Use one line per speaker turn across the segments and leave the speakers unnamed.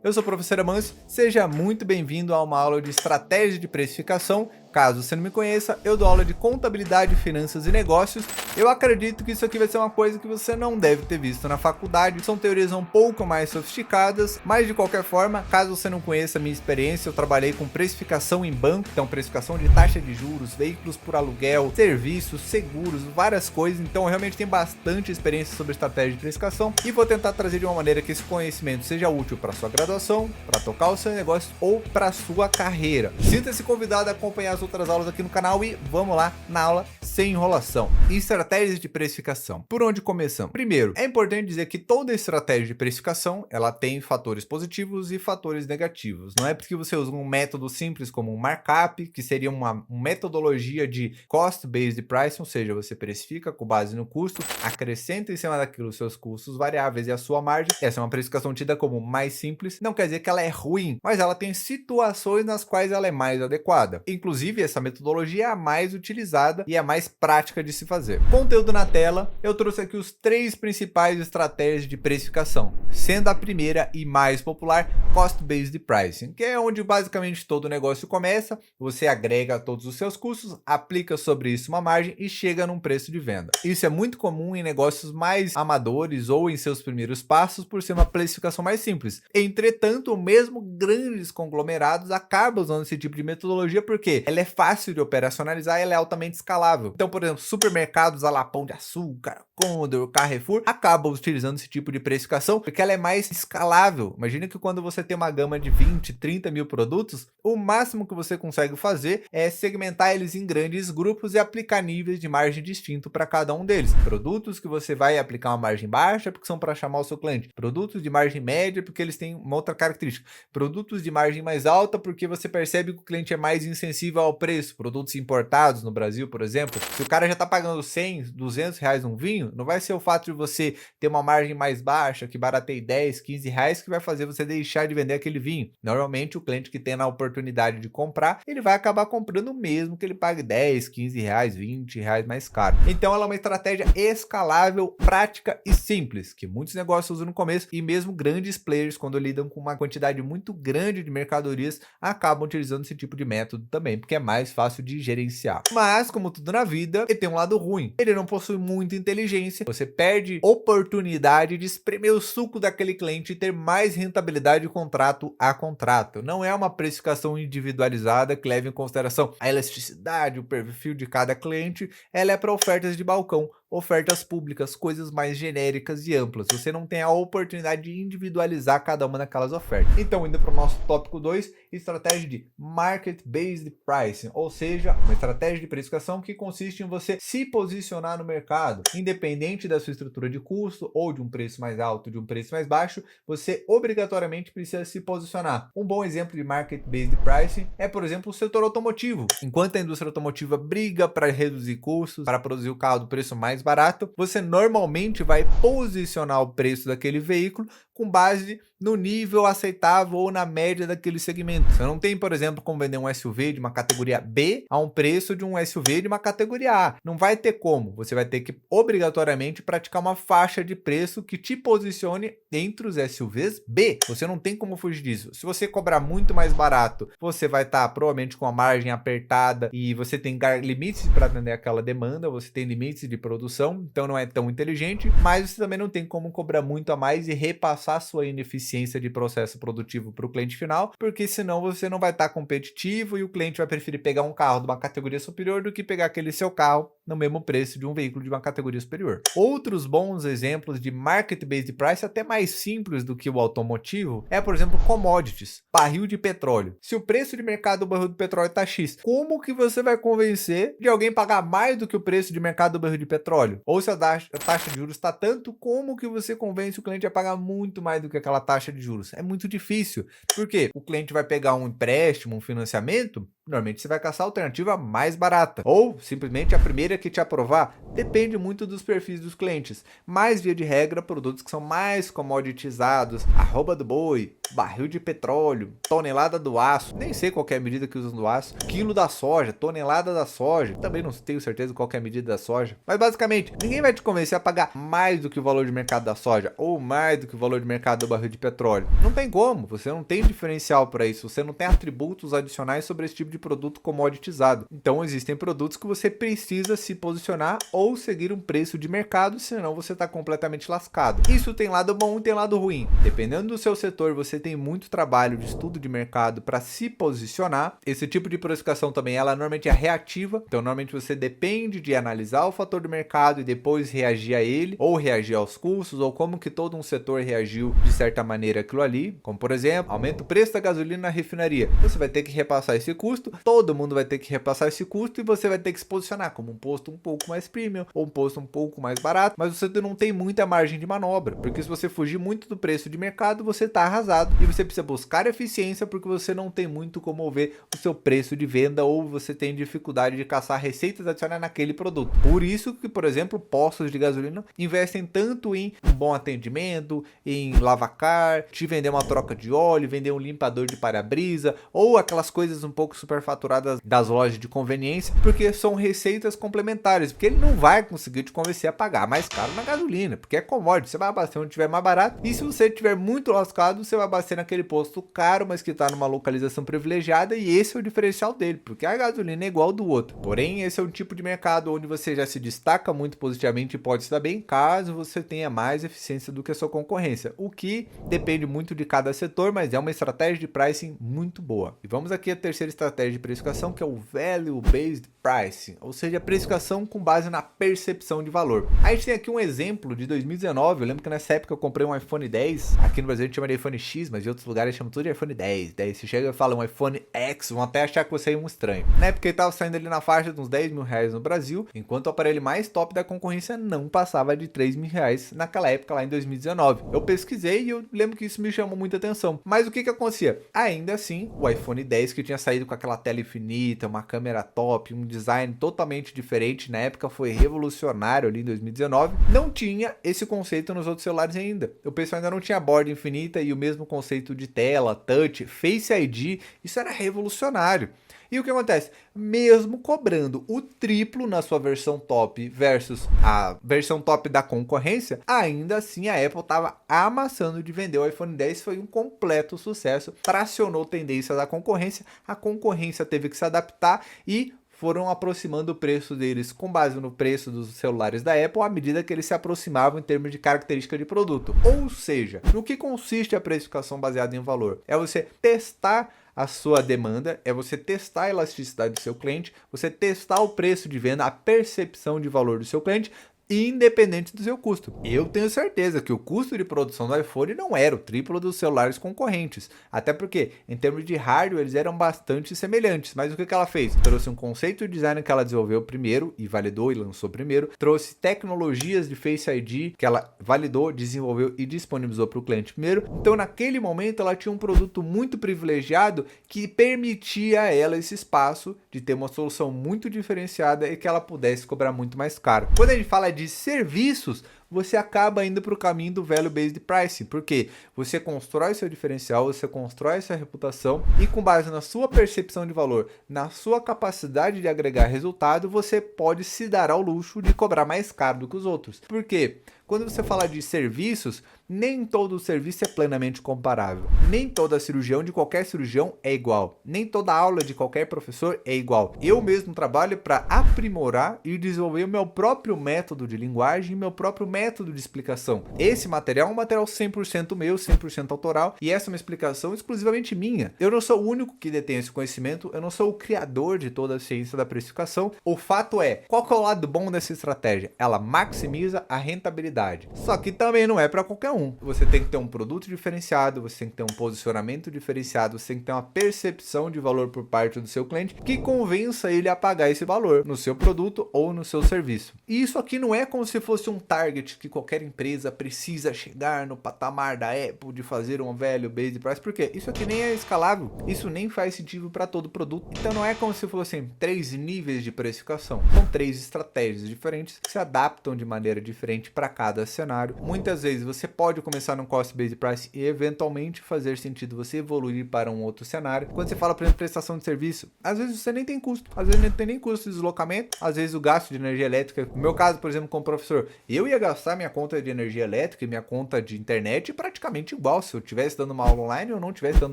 Eu sou o professor Amâncio, seja muito bem-vindo a uma aula de estratégia de precificação. Caso você não me conheça, eu dou aula de contabilidade, finanças e negócios. Eu acredito que isso aqui vai ser uma coisa que você não deve ter visto na faculdade. São teorias um pouco mais sofisticadas, mas de qualquer forma, caso você não conheça a minha experiência, eu trabalhei com precificação em banco, então precificação de taxa de juros, veículos por aluguel, serviços, seguros, várias coisas. Então eu realmente tenho bastante experiência sobre estratégia de precificação e vou tentar trazer de uma maneira que esse conhecimento seja útil para sua graduação, para tocar o seu negócio ou para sua carreira. Sinta-se convidado a acompanhar as outras aulas aqui no canal e vamos lá na aula sem enrolação. Estratégias de precificação. Por onde começamos? Primeiro, é importante dizer que toda estratégia de precificação, ela tem fatores positivos e fatores negativos. Não é porque você usa um método simples como um markup, que seria uma metodologia de cost-based pricing, ou seja, você precifica com base no custo, acrescenta em cima daquilo os seus custos variáveis e a sua margem. Essa é uma precificação tida como mais simples. Não quer dizer que ela é ruim, mas ela tem situações nas quais ela é mais adequada. Inclusive, essa metodologia é a mais utilizada e a mais prática de se fazer. Conteúdo na tela, eu trouxe aqui os 3 principais estratégias de precificação, sendo a primeira e mais popular Cost-Based Pricing, que é onde basicamente todo negócio começa, você agrega todos os seus custos, aplica sobre isso uma margem e chega num preço de venda. Isso é muito comum em negócios mais amadores ou em seus primeiros passos por ser uma precificação mais simples. Entretanto, mesmo grandes conglomerados acabam usando esse tipo de metodologia porque ela é fácil de operacionalizar e ela é altamente escalável. Então, por exemplo, supermercados a la Pão de Açúcar, Condor, Carrefour, acabam utilizando esse tipo de precificação porque ela é mais escalável. Imagina que quando você tem uma gama de 20, 30 mil produtos, o máximo que você consegue fazer é segmentar eles em grandes grupos e aplicar níveis de margem distinto para cada um deles. Produtos que você vai aplicar uma margem baixa porque são para chamar o seu cliente. Produtos de margem média porque eles têm uma outra característica. Produtos de margem mais alta porque você percebe que o cliente é mais insensível ao preço. Produtos importados no Brasil, por exemplo, se o cara já está pagando 100, 200 reais um vinho, não vai ser o fato de você ter uma margem mais baixa, que barateie 10, 15 reais, que vai fazer você deixar de vender aquele vinho. Normalmente, o cliente que tem a oportunidade de comprar, ele vai acabar comprando mesmo que ele pague 10, 15 reais, 20 reais mais caro. Então, ela é uma estratégia escalável, prática e simples, que muitos negócios usam no começo e mesmo grandes players, quando lidam com uma quantidade muito grande de mercadorias, acabam utilizando esse tipo de método também, porque é mais fácil de gerenciar. Mas, como tudo na vida, ele tem um lado ruim. Ele não possui muita inteligência, você perde oportunidade de espremer o suco daquele cliente e ter mais rentabilidade contrato a contrato. Não é uma precificação individualizada que leva em consideração a elasticidade, o perfil de cada cliente, ela é para ofertas de balcão, ofertas públicas, coisas mais genéricas e amplas. Você não tem a oportunidade de individualizar cada uma daquelas ofertas. Então, indo para o nosso tópico 2, estratégia de Market-Based Pricing, ou seja, uma estratégia de precificação que consiste em você se posicionar no mercado, independente da sua estrutura de custo ou de um preço mais alto, de um preço mais baixo, você obrigatoriamente precisa se posicionar. Um bom exemplo de Market-Based Pricing é, por exemplo, o setor automotivo. Enquanto a indústria automotiva briga para reduzir custos, para produzir o carro do preço mais barato, você normalmente vai posicionar o preço daquele veículo com base no nível aceitável ou na média daquele segmento. Você não tem, por exemplo, como vender um SUV de uma categoria B a um preço de um SUV de uma categoria A. Não vai ter como. Você vai ter que obrigatoriamente praticar uma faixa de preço que te posicione entre os SUVs B. Você não tem como fugir disso. Se você cobrar muito mais barato, você vai estar provavelmente com a margem apertada e você tem limites para atender aquela demanda, você tem limites de produção, então não é tão inteligente, mas você também não tem como cobrar muito a mais e repassar sua ineficiência de processo produtivo para o cliente final, porque senão você não vai estar competitivo e o cliente vai preferir pegar um carro de uma categoria superior do que pegar aquele seu carro no mesmo preço de um veículo de uma categoria superior. Outros bons exemplos de Market-Based Price, até mais simples do que o automotivo, é, por exemplo, commodities, barril de petróleo. Se o preço de mercado do barril de petróleo está X, como que você vai convencer de alguém pagar mais do que o preço de mercado do barril de petróleo? Ou se a taxa de juros está tanto, como que você convence o cliente a pagar muito mais do que aquela taxa de juros? É muito difícil. Por quê? O cliente vai pegar um empréstimo, um financiamento, normalmente você vai caçar a alternativa mais barata. Ou simplesmente a primeira que te aprovar. Depende muito dos perfis dos clientes. Mas, via de regra, produtos que são mais comoditizados, arroba do boi, barril de petróleo, tonelada do aço, nem sei qual é a medida que usam do aço, quilo da soja, tonelada da soja, também não tenho certeza qual é a medida da soja, mas basicamente, ninguém vai te convencer a pagar mais do que o valor de mercado da soja, ou mais do que o valor de mercado do barril de petróleo. Não tem como, você não tem diferencial para isso, você não tem atributos adicionais sobre esse tipo de produto commoditizado. Então existem produtos que você precisa se posicionar ou seguir um preço de mercado, senão você está completamente lascado. Isso tem lado bom e tem lado ruim. Dependendo do seu setor, você tem muito trabalho de estudo de mercado para se posicionar. Esse tipo de precificação também, ela normalmente é reativa, então normalmente você depende de analisar o fator do mercado e depois reagir a ele, ou reagir aos custos, ou como que todo um setor reagiu de certa maneira aquilo ali, como por exemplo, aumenta o preço da gasolina na refinaria. Você vai ter que repassar esse custo, todo mundo vai ter que repassar esse custo e você vai ter que se posicionar como um posto um pouco mais premium ou um posto um pouco mais barato, mas você não tem muita margem de manobra, porque se você fugir muito do preço de mercado, você está arrasado e você precisa buscar eficiência porque você não tem muito como ver o seu preço de venda ou você tem dificuldade de caçar receitas adicionais naquele produto. Por isso que, por exemplo, postos de gasolina investem tanto em um bom atendimento, em lavacar, te vender uma troca de óleo, vender um limpador de para-brisa ou aquelas coisas um pouco superfaturadas das lojas de conveniência, porque são receitas complementares, porque ele não vai conseguir te convencer a pagar mais caro na gasolina, porque é commodity, você vai abastecer onde tiver mais barato, e se você estiver muito lascado, você vai abastecer naquele posto caro, mas que está numa localização privilegiada, e esse é o diferencial dele, porque a gasolina é igual ao do outro. Porém, esse é um tipo de mercado onde você já se destaca muito positivamente e pode se dar bem, caso você tenha mais eficiência do que a sua concorrência, o que depende muito de cada setor, mas é uma estratégia de pricing muito boa. E vamos aqui à terceira estratégia de precificação, que é o Value Based Pricing, ou seja, a precificação com base na percepção de valor. A gente tem aqui um exemplo de 2019, eu lembro que nessa época eu comprei um iPhone 10, aqui no Brasil a gente chama de iPhone X, mas em outros lugares chamam tudo de iPhone 10. Daí você chega e fala um iPhone X, vão até achar que você é um estranho. Na época ele estava saindo ali na faixa de uns 10 mil reais no Brasil, enquanto o aparelho mais top da concorrência não passava de 3 mil reais naquela época lá em 2019. Eu pesquisei e eu lembro que isso me chamou muita atenção. Mas o que acontecia? Ainda assim, o iPhone 10 que tinha saído com aquela tela infinita, uma câmera top, um design totalmente diferente, na época foi revolucionário ali em 2019, não tinha esse conceito nos outros celulares ainda. O pessoal ainda não tinha borda infinita e o mesmo conceito de tela, touch, Face ID, isso era revolucionário. E o que acontece? Mesmo cobrando o triplo na sua versão top versus a versão top da concorrência, ainda assim a Apple estava amassando de vender o iPhone 10, foi um completo sucesso, tracionou tendência da concorrência, a concorrência teve que se adaptar e foram aproximando o preço deles com base no preço dos celulares da Apple à medida que eles se aproximavam em termos de característica de produto. Ou seja, no que consiste a precificação baseada em valor? É você testar a sua demanda, é você testar a elasticidade do seu cliente, você testar o preço de venda, a percepção de valor do seu cliente, independente do seu custo. Eu tenho certeza que o custo de produção do iPhone não era o triplo dos celulares concorrentes, até porque em termos de hardware eles eram bastante semelhantes, mas o que ela fez? Trouxe um conceito de design que ela desenvolveu primeiro e validou e lançou primeiro, trouxe tecnologias de Face ID que ela validou, desenvolveu e disponibilizou para o cliente primeiro. Então naquele momento ela tinha um produto muito privilegiado que permitia a ela esse espaço de ter uma solução muito diferenciada e que ela pudesse cobrar muito mais caro. Quando a gente fala de serviços, você acaba indo para o caminho do Value Based Pricing, porque você constrói seu diferencial, você constrói sua reputação e com base na sua percepção de valor, na sua capacidade de agregar resultado, você pode se dar ao luxo de cobrar mais caro do que os outros. Por quê? Quando você fala de serviços, nem todo serviço é plenamente comparável. Nem toda cirurgião de qualquer cirurgião é igual. Nem toda aula de qualquer professor é igual. Eu mesmo trabalho para aprimorar e desenvolver o meu próprio método de linguagem e meu próprio método de explicação. Esse material é um material 100% meu, 100% autoral, e essa é uma explicação exclusivamente minha. Eu não sou o único que detém esse conhecimento, eu não sou o criador de toda a ciência da precificação. O fato é, qual que é o lado bom dessa estratégia? Ela maximiza a rentabilidade. Só que também não é para qualquer um. Você tem que ter um produto diferenciado, você tem que ter um posicionamento diferenciado, você tem que ter uma percepção de valor por parte do seu cliente que convença ele a pagar esse valor no seu produto ou no seu serviço. E isso aqui não é como se fosse um target que qualquer empresa precisa chegar no patamar da Apple de fazer um value based price, porque isso aqui nem é escalável, isso nem faz sentido para todo produto. Então não é como se fossem 3 níveis de precificação, são 3 estratégias diferentes que se adaptam de maneira diferente para cada cada cenário. Muitas vezes você pode começar num cost-based price e eventualmente fazer sentido você evoluir para um outro cenário. Quando você fala, por exemplo, prestação de serviço, às vezes você nem tem custo, às vezes não tem nem custo de deslocamento, às vezes o gasto de energia elétrica. No meu caso, por exemplo, como professor, eu ia gastar minha conta de energia elétrica e minha conta de internet praticamente igual se eu estivesse dando uma aula online ou não estivesse dando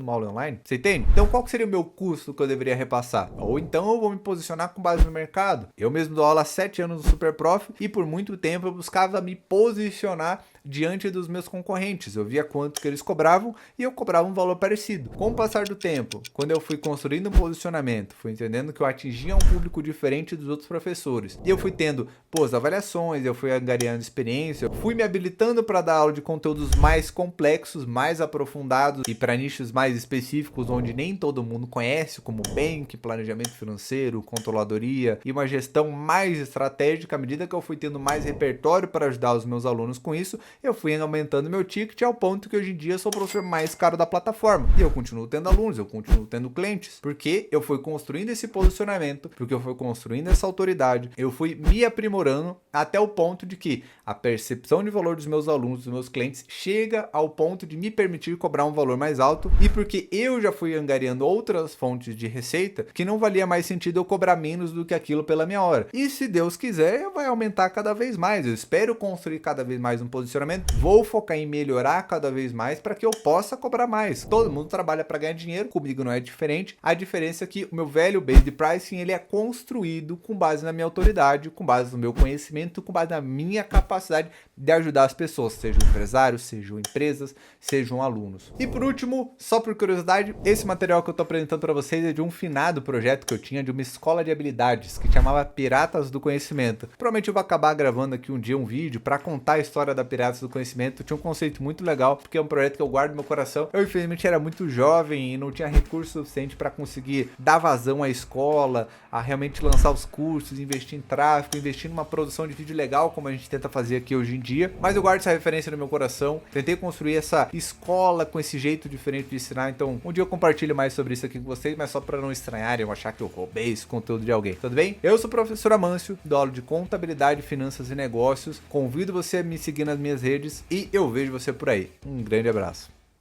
uma aula online. Você entende? Então, qual que seria o meu custo que eu deveria repassar? Ou então eu vou me posicionar com base no mercado. Eu mesmo dou aula há 7 anos no Super Prof e por muito tempo eu buscava me posicionar diante dos meus concorrentes. Eu via quanto que eles cobravam e eu cobrava um valor parecido. Com o passar do tempo, quando eu fui construindo um posicionamento, fui entendendo que eu atingia um público diferente dos outros professores. E eu fui tendo, as avaliações, eu fui angariando experiência, eu fui me habilitando para dar aula de conteúdos mais complexos, mais aprofundados e para nichos mais específicos, onde nem todo mundo conhece, como bank, planejamento financeiro, controladoria e uma gestão mais estratégica. À medida que eu fui tendo mais repertório para ajudar os meus alunos com isso, eu fui aumentando meu ticket ao ponto que hoje em dia eu sou o professor mais caro da plataforma. E eu continuo tendo alunos, eu continuo tendo clientes, porque eu fui construindo esse posicionamento, porque eu fui construindo essa autoridade, eu fui me aprimorando até o ponto de que a percepção de valor dos meus alunos, dos meus clientes, chega ao ponto de me permitir cobrar um valor mais alto, e porque eu já fui angariando outras fontes de receita, que não valia mais sentido eu cobrar menos do que aquilo pela minha hora. E se Deus quiser, vai aumentar cada vez mais. Eu espero construir cada vez mais um posicionamento, vou focar em melhorar cada vez mais para que eu possa cobrar mais. Todo mundo trabalha para ganhar dinheiro, comigo não é diferente. A diferença é que o meu velho based pricing, ele é construído com base na minha autoridade, com base no meu conhecimento, com base na minha capacidade de ajudar as pessoas, sejam empresários, sejam empresas, sejam alunos. E por último, só por curiosidade, esse material que eu estou apresentando para vocês é de um finado projeto que eu tinha de uma escola de habilidades que chamava Piratas do Conhecimento. Provavelmente eu vou acabar gravando aqui um dia um vídeo para contar a história da Piratas do Conhecimento. Tinha um conceito muito legal, porque é um projeto que eu guardo no meu coração. Eu infelizmente era muito jovem e não tinha recurso suficiente para conseguir dar vazão à escola, a realmente lançar os cursos, investir em tráfego, investir numa produção de vídeo legal, como a gente tenta fazer aqui hoje em dia. Mas eu guardo essa referência no meu coração. Tentei construir essa escola com esse jeito diferente de ensinar. Então, um dia eu compartilho mais sobre isso aqui com vocês, mas só para não estranharem ou achar que eu roubei esse conteúdo de alguém. Tudo bem? Eu sou o professor Amâncio, dou aula de contabilidade, finanças e negócios. Convido você a me seguir nas minhas redes e eu vejo você por aí. Um grande abraço.